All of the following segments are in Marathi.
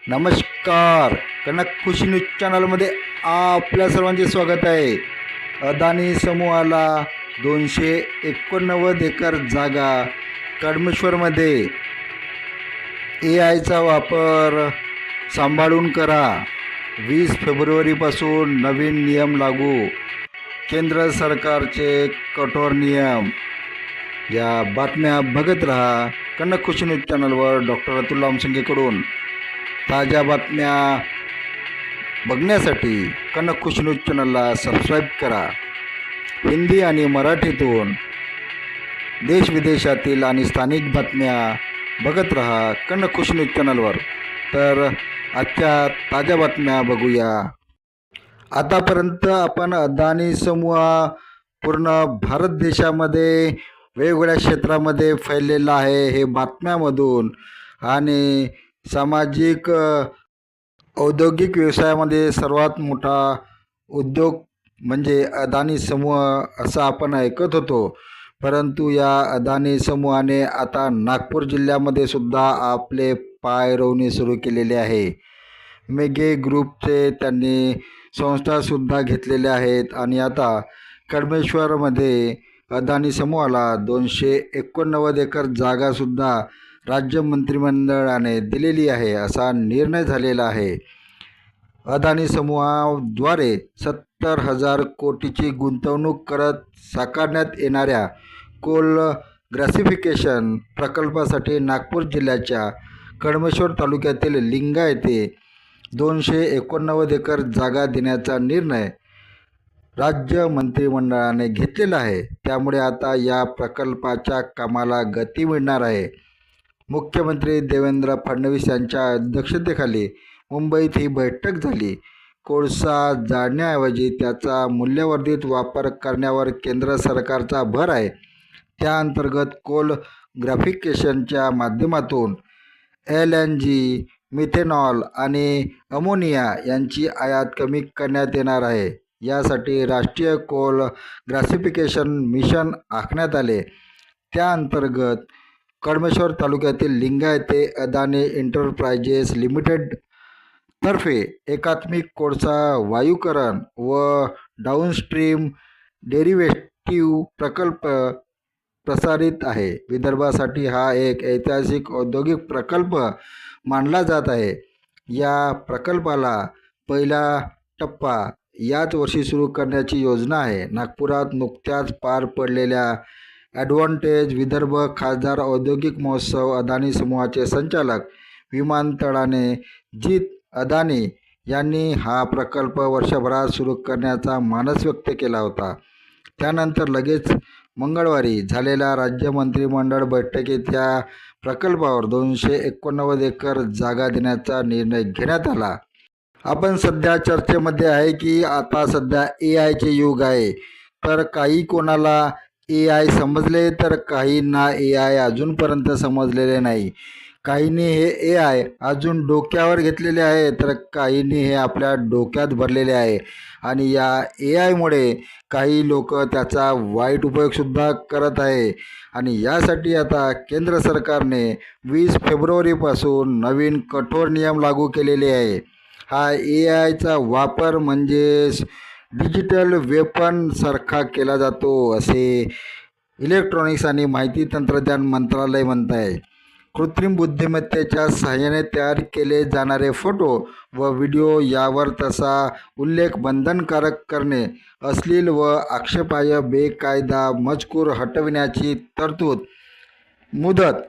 नमस्कार. कनक खुशी न्यूज चॅनलमध्ये आपल्या सर्वांचे स्वागत आहे. अदानी समूहाला 289 एकर जागा कडमेश्वरमध्ये AIचा वापर सांभाळून करा. 20 फेब्रुवारीपासून नवीन नियम लागू. केंद्र सरकारचे कठोर नियम. या बातम्या बघत रहा कनक खुशी न्यूज चॅनलवर डॉक्टर अतुल लामसंगेकडून. ताज्या बातम्या बघण्यासाठी कनक खुशी न्यूज चॅनलला सबस्क्राईब करा. हिंदी आणि मराठीतून देशविदेशातील आणि स्थानिक बातम्या बघत रहा कनक खुशी न्यूज चॅनलवर. तर आजच्या ताज्या बातम्या बघूया. आतापर्यंत आपण अदानी समूह पूर्ण भारत देशामध्ये वेगवेगळ्या क्षेत्रामध्ये फैललेला आहे हे बातम्यामधून, आणि सामाजिक औद्योगिक व्यवसायामध्ये सर्वात मोठा उद्योग म्हणजे अदानी समूह असं आपण ऐकत होतो. परंतु या अदानी समूहाने आता नागपूर जिल्ह्यामध्ये सुद्धा आपले पाय रोवणे सुरू केलेले आहे. मेघे ग्रुपचे त्यांनी संस्थासुद्धा घेतलेल्या आहेत आणि आता कडमेश्वरमध्ये अदानी समूहाला 289 एकर जागासुद्धा राज्य मंत्रिमंडळाने दिलेली आहे असा निर्णय झालेला आहे. अदानी समूहाद्वारे 70,000 कोटीची गुंतवणूक करत साकारण्यात येणाऱ्या कोल गॅसिफिकेशन प्रकल्पासाठी नागपूर जिल्ह्याच्या कडमेश्वर तालुक्यातील लिंगा येथे 289 एकर जागा देण्याचा निर्णय राज्य मंत्रिमंडळाने घेतलेला आहे. त्यामुळे आता या प्रकल्पाच्या कामाला गती मिळणार आहे. मुख्यमंत्री देवेंद्र फडणवीस यांच्या अध्यक्षतेखाली मुंबईत ही बैठक झाली. कोळसा जाळण्याऐवजी त्याचा मूल्यवर्धित वापर करण्यावर केंद्र सरकारचा भर आहे. त्याअंतर्गत कोल गॅसिफिकेशनच्या माध्यमातून LNG, मिथेनॉल आणि अमोनिया यांची आयात कमी करण्यात येणार आहे. यासाठी राष्ट्रीय कोल गॅसिफिकेशन मिशन आखण्यात आले. त्याअंतर्गत कडमेश्वर तालुक्यातील लिंगा येथे अदानी एंटरप्राइजेस लिमिटेड तर्फे एकात्मिक कोळसा वायूकरण व डाऊनस्ट्रीम डेरिव्हेटिव्ह प्रकल्प प्रसारित आहे. विदर्भासाठी हा एक ऐतिहासिक औद्योगिक प्रकल्प मानला जात आहे. या प्रकल्पाला पहिला टप्पा याच वर्षी सुरू करण्याची योजना आहे. नागपुरात नुकत्याच पार पडलेल्या ॲडव्हान्टेज विदर्भ खासदार औद्योगिक महोत्सव अदानी समूहाचे संचालक विमानतळाने जीत अदानी यांनी हा प्रकल्प वर्षभरात सुरू करण्याचा मानस व्यक्त केला होता. त्यानंतर लगेच मंगळवारी झालेल्या राज्य मंत्रिमंडळ बैठकीत या प्रकल्पावर 289 एकर जागा देण्याचा निर्णय घेण्यात आला. आपण सध्या चर्चेमध्ये आहे की आता सध्या AIचे युग आहे. तर काही कोणाला AI समजले तर काहींना AI अजूनपर्यंत समजलेले नाही. काहींनी हे AI अजून डोक्यावर घेतलेले आहे तर काहींनी हे आपल्या डोक्यात भरलेले आहे. आणि या AIमुळे काही लोक त्याचा वाईट उपयोगसुद्धा करत आहे. आणि यासाठी आता केंद्र सरकारने 20 फेब्रुवारीपासून नवीन कठोर नियम लागू केलेले आहे. हा AIचा वापर म्हणजेच डिजिटल वेपन सारखा केला जातो असे इलेक्ट्रॉनिक्स आणि माहिती तंत्रज्ञान मंत्रालय म्हणत आहे. कृत्रिम बुद्धिमत्तेच्या सहाय्याने तयार केले जाणारे फोटो व व्हिडिओ यावर तसा उल्लेख बंधनकारक करणे, अश्लील व आक्षेपार्ह बेकायदा मजकूर हटविण्याची तरतूद, मुदत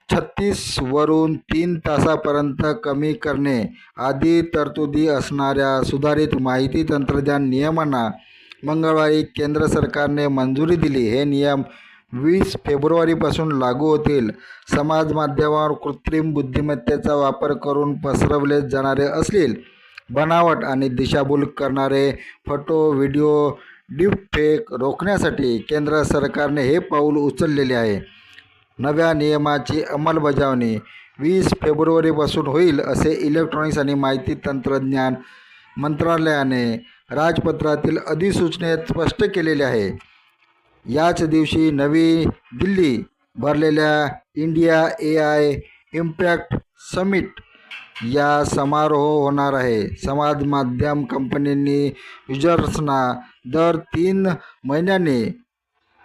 36 वरून 3 तासापर्यंत कमी करणे आदी तरतुदी असणाऱ्या सुधारित माहिती तंत्रज्ञान नियमांना मंगळवारी केंद्र सरकारने मंजुरी दिली. हे नियम 20 फेब्रुवारीपासून लागू होतील. समाज माध्यमावर कृत्रिम बुद्धिमत्तेचा वापर करून पसरवले जाणारे अश्लील, बनावट आणि दिशाभूल करणारे फोटो व्हिडिओ डीपफेक रोखण्यासाठी केंद्र सरकारने हे पाऊल उचललेले आहे. नव्या नियमाची अंमलबजावणी 20 फेब्रुवारीपासून होईल असे इलेक्ट्रॉनिक्स आणि माहिती तंत्रज्ञान मंत्रालयाने राजपत्रातील अधिसूचनेत स्पष्ट केलेले आहे. याच दिवशी नवी दिल्ली भरलेल्या इंडिया AI इम्पॅक्ट समिट या समारोह होणार आहे. समाज माध्यम कंपनींनी युजर्सना दर 3 महिन्यांनी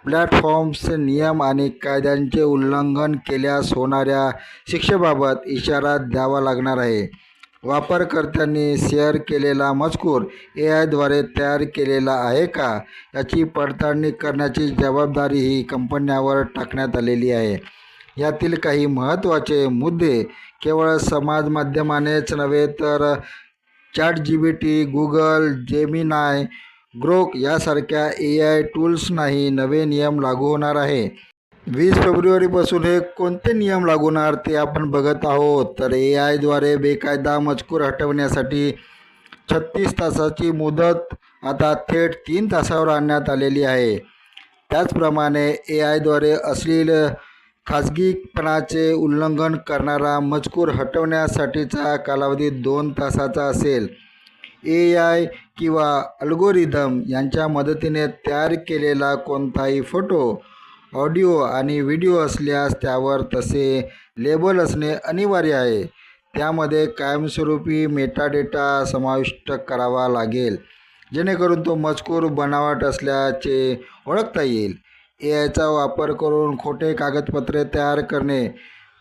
प्लॅटफॉर्म्स नियम आणि कायद्यांचे उल्लंघन केल्यास होणाऱ्या शिक्षेबाबत इशारा द्यावा लागणार आहे. वापरकर्त्यांनी शेअर केलेला मजकूर AIद्वारे तयार केलेला आहे का याची पडताळणी करण्याची जबाबदारी ही कंपन्यांवर टाकण्यात आलेली आहे. यातील काही महत्त्वाचे मुद्दे केवळ समाज माध्यमानेच नव्हे तर ChatGPT, Google, Gemini, ग्रोक यासारख्या AI टूल्सनाही नवे नियम लागू होणार आहे. 20 फेब्रुवारीपासून हे कोणते नियम लागू होणार ते आपण बघत आहोत. तर AIद्वारे बेकायदा मजकूर हटवण्यासाठी 36 तासाची मुदत आता थेट 3 तासावर आणण्यात आलेली आहे. त्याचप्रमाणे AIद्वारे अश्लील खाजगीपणाचे उल्लंघन करणारा मजकूर हटवण्यासाठीचा कालावधी 2 तासाचा असेल. AI किंवा अल्गोरिदम यांच्या मदतीने तयार केलेला कोणताही फोटो, ऑडिओ आणि व्हिडिओ असल्यास त्यावर तसे लेबल असणे अनिवार्य आहे. त्यामध्ये कायमस्वरूपी मेटाडेटा समाविष्ट करावा लागेल जेणेकरून तो मजकूर बनावट असल्याचे ओळखता येईल. AIचा वापर करून खोटे कागदपत्रे तयार करणे,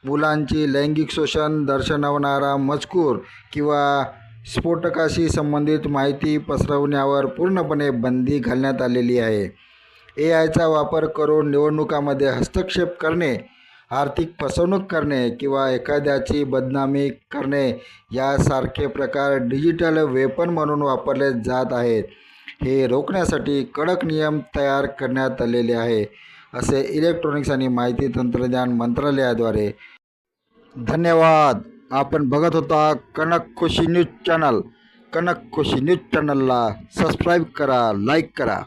मुलांची लैंगिक शोषण दर्शवणारा मजकूर किंवा स्फोटकाशी संबंधित माहिती पसरवण्यावर पूर्णपणे बंदी घालण्यात आलेली आहे. AIचा वापर करून निवडणुकांमध्ये हस्तक्षेप करणे, आर्थिक फसवणूक करणे किंवा एखाद्याची बदनामी करणे यासारखे प्रकार डिजिटल वेपन म्हणून वापरले जात आहेत. हे रोखण्यासाठी कडक नियम तयार करण्यात आलेले आहे, असे इलेक्ट्रॉनिक्स आणि माहिती तंत्रज्ञान मंत्रालयाद्वारे. धन्यवाद. आपण बघत होता कनक खुशी न्यूज चॅनल. कनक खुशी न्यूज चॅनलला सबस्क्राईब करा, लाईक करा.